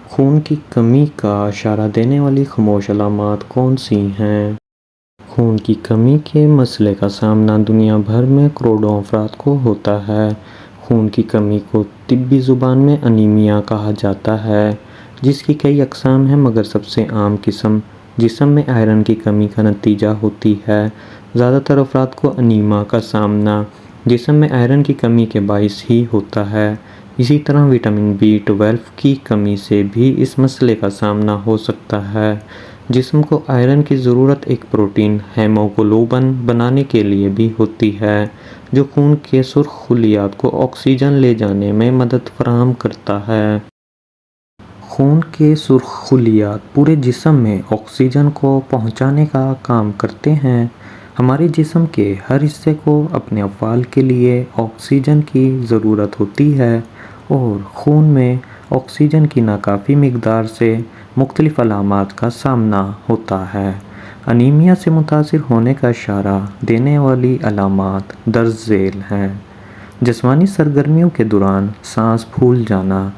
خون کی کمی کا اشارہ دینے والی خاموش علامات کون سی ہیں؟ خون کی کمی کے مسئلے کا سامنا دنیا بھر میں کروڑوں افراد کو ہوتا ہے۔ خون کی کمی کو طبی زبان میں انیمیا کہا جاتا ہے، جس کی کئی اقسام ہیں مگر سب سے عام قسم جسم میں آئرن کی کمی کا نتیجہ ہوتی ہے۔ زیادہ تر افراد کو انیمیا کا سامنا جسم میں آئرن کی کمی کے باعث ہی ہوتا ہے۔ اسی طرح وٹامن B12 کی کمی سے بھی اس مسئلے کا سامنا ہو سکتا ہے۔ جسم کو آئرن کی ضرورت ایک پروٹین ہیموگلوبن بنانے کے لیے بھی ہوتی ہے، جو خون کے سرخ خلیات کو آکسیجن لے جانے میں مدد فراہم کرتا ہے۔ خون کے سرخ خلیات پورے جسم میں آکسیجن کو پہنچانے کا کام کرتے ہیں۔ ہمارے جسم کے ہر حصے کو اپنے افعال کے لیے آکسیجن کی ضرورت ہوتی ہے اور خون میں آکسیجن کی ناکافی مقدار سے مختلف علامات کا سامنا ہوتا ہے۔ انیمیا سے متاثر ہونے کا اشارہ دینے والی علامات درج ذیل ہیں۔ جسمانی سرگرمیوں کے دوران سانس پھول جانا۔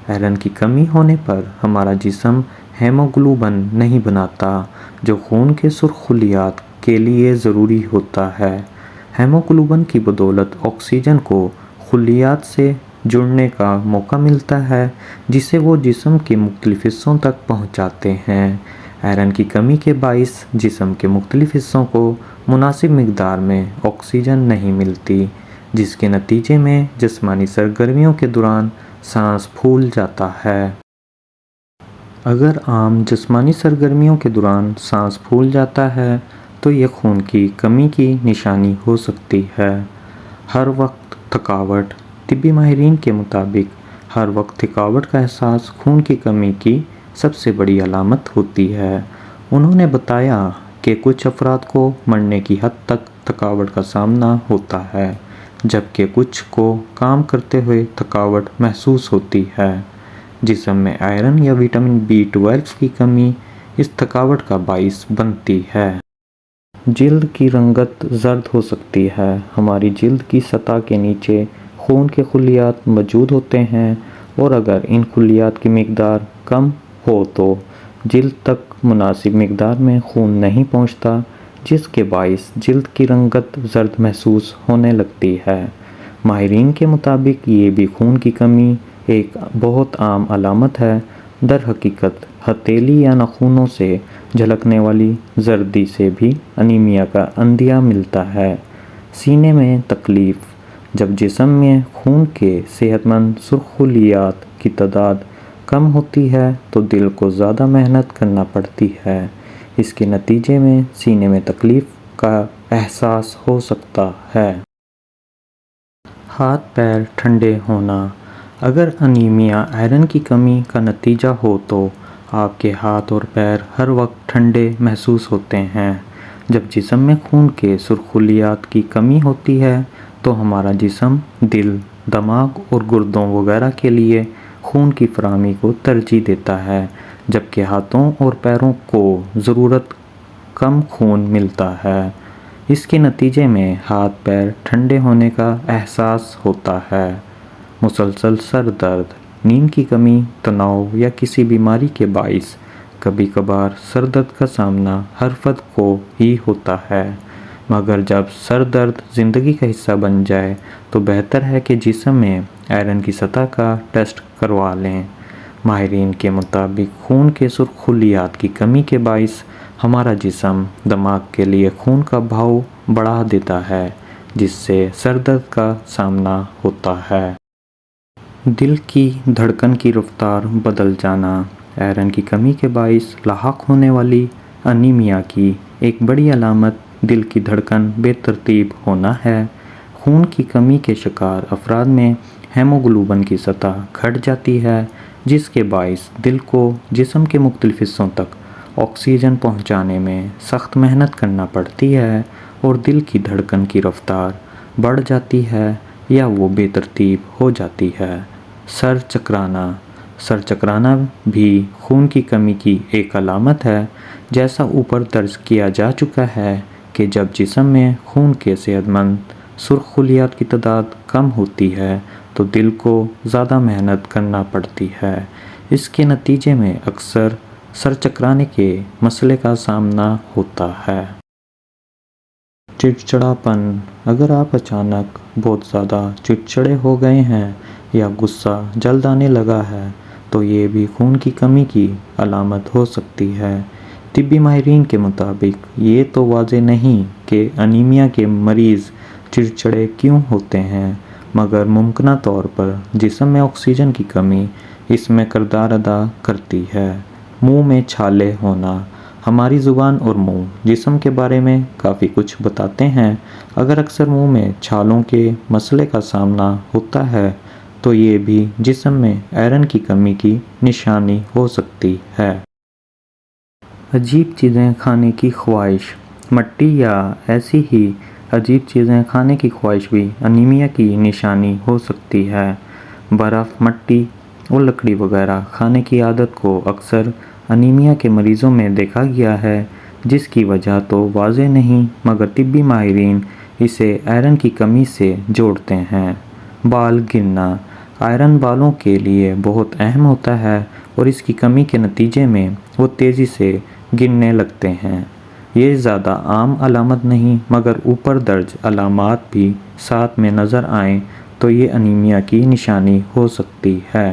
آئرن کی کمی ہونے پر ہمارا جسم ہیموگلوبن نہیں بناتا، جو خون کے سرخ خلیات کے لیے ضروری ہوتا ہے۔ ہیموگلوبن کی بدولت آکسیجن کو خلیات سے جڑنے کا موقع ملتا ہے، جسے وہ جسم کے مختلف حصوں تک پہنچاتے ہیں۔ آئرن کی کمی کے باعث جسم کے مختلف حصوں کو مناسب مقدار میں آکسیجن نہیں ملتی، جس کے نتیجے میں جسمانی سرگرمیوں کے دوران سانس پھول جاتا ہے۔ اگر عام جسمانی سرگرمیوں کے دوران سانس پھول جاتا ہے تو یہ خون کی کمی کی نشانی ہو سکتی ہے۔ ہر وقت تھکاوٹ۔ طبی ماہرین کے مطابق ہر وقت تھکاوٹ کا احساس خون کی کمی کی سب سے بڑی علامت ہوتی ہے۔ انہوں نے بتایا کہ کچھ افراد کو مرنے کی حد تک تھکاوٹ کا سامنا ہوتا ہے، جبکہ کچھ کو کام کرتے ہوئے تھکاوٹ محسوس ہوتی ہے۔ جسم میں آئرن یا وٹامن B12 کی کمی اس تھکاوٹ کا باعث بنتی ہے۔ جلد کی رنگت زرد ہو سکتی ہے۔ ہماری جلد کی سطح کے نیچے خون کے خلیات موجود ہوتے ہیں اور اگر ان خلیات کی مقدار کم ہو تو جلد تک مناسب مقدار میں خون نہیں پہنچتا، جس کے باعث جلد کی رنگت زرد محسوس ہونے لگتی ہے۔ ماہرین کے مطابق یہ بھی خون کی کمی ایک بہت عام علامت ہے۔ در حقیقت ہتھیلی یا ناخنوں سے جھلکنے والی زردی سے بھی انیمیا کا عندیہ ملتا ہے۔ سینے میں تکلیف۔ جب جسم میں خون کے صحت مند سرخ خلیات کی تعداد کم ہوتی ہے تو دل کو زیادہ محنت کرنا پڑتی ہے۔ اس کے نتیجے میں سینے میں تکلیف کا احساس ہو سکتا ہے۔ ہاتھ پیر ٹھنڈے ہونا۔ اگر انیمیا آئرن کی کمی کا نتیجہ ہو تو آپ کے ہاتھ اور پیر ہر وقت ٹھنڈے محسوس ہوتے ہیں۔ جب جسم میں خون کے سرخ خلیات کی کمی ہوتی ہے تو ہمارا جسم دل، دماغ اور گردوں وغیرہ کے لیے خون کی فراہمی کو ترجیح دیتا ہے، جبکہ ہاتھوں اور پیروں کو ضرورت کم خون ملتا ہے۔ اس کے نتیجے میں ہاتھ پیر ٹھنڈے ہونے کا احساس ہوتا ہے۔ مسلسل سر درد، نیند کی کمی، تناؤ یا کسی بیماری کے باعث کبھی کبھار سر درد کا سامنا ہر فرد کو ہی ہوتا ہے، مگر جب سر درد زندگی کا حصہ بن جائے تو بہتر ہے کہ جسم میں آئرن کی سطح کا ٹیسٹ کروا لیں۔ ماہرین کے مطابق خون کے سرخ خلیات کی کمی کے باعث ہمارا جسم دماغ کے لیے خون کا بہاؤ بڑھا دیتا ہے، جس سے سر درد کا سامنا ہوتا ہے۔ دل کی دھڑکن کی رفتار بدل جانا۔ آئرن کی کمی کے باعث لاحق ہونے والی انیمیا کی ایک بڑی علامت دل کی دھڑکن بے ترتیب ہونا ہے۔ خون کی کمی کے شکار افراد میں ہیموگلوبن کی سطح گھٹ جاتی ہے، جس کے باعث دل کو جسم کے مختلف حصوں تک آکسیجن پہنچانے میں سخت محنت کرنا پڑتی ہے اور دل کی دھڑکن کی رفتار بڑھ جاتی ہے یا وہ بے ترتیب ہو جاتی ہے۔ سر چکرانا۔ سر چکرانا بھی خون کی کمی کی ایک علامت ہے۔ جیسا اوپر درج کیا جا چکا ہے کہ جب جسم میں خون کے صحت مند سرخ خلیات کی تعداد کم ہوتی ہے تو دل کو زیادہ محنت کرنا پڑتی ہے۔ اس کے نتیجے میں اکثر سر چکرانے کے مسئلے کا سامنا ہوتا ہے۔ چڑچڑاپن: اگر آپ اچانک بہت زیادہ چڑچڑے ہو گئے ہیں یا غصہ جلد آنے لگا ہے تو یہ بھی خون کی کمی کی علامت ہو سکتی ہے۔ طبی ماہرین کے مطابق یہ تو واضح نہیں کہ انیمیا کے مریض چڑچڑے کیوں ہوتے ہیں، مگر ممکنہ طور پر جسم میں آکسیجن کی کمی اس میں کردار ادا کرتی ہے۔ منہ میں چھالے ہونا: ہماری زبان اور منہ جسم کے بارے میں کافی کچھ بتاتے ہیں۔ اگر اکثر منہ میں چھالوں کے مسئلے کا سامنا ہوتا ہے تو یہ بھی جسم میں آئرن کی کمی کی نشانی ہو سکتی ہے۔ عجیب چیزیں کھانے کی خواہش: مٹی یا ایسی ہی عجیب چیزیں کھانے کی خواہش بھی انیمیا کی نشانی ہو سکتی ہے۔ برف، مٹی اور لکڑی وغیرہ کھانے کی عادت کو اکثر انیمیا کے مریضوں میں دیکھا گیا ہے، جس کی وجہ تو واضح نہیں مگر طبی ماہرین اسے آئرن کی کمی سے جوڑتے ہیں۔ بال گرنا: آئرن بالوں کے لیے بہت اہم ہوتا ہے اور اس کی کمی کے نتیجے میں وہ تیزی سے گرنے لگتے ہیں۔ یہ زیادہ عام علامت نہیں مگر اوپر درج علامات بھی ساتھ میں نظر آئیں تو یہ انیمیا کی نشانی ہو سکتی ہے۔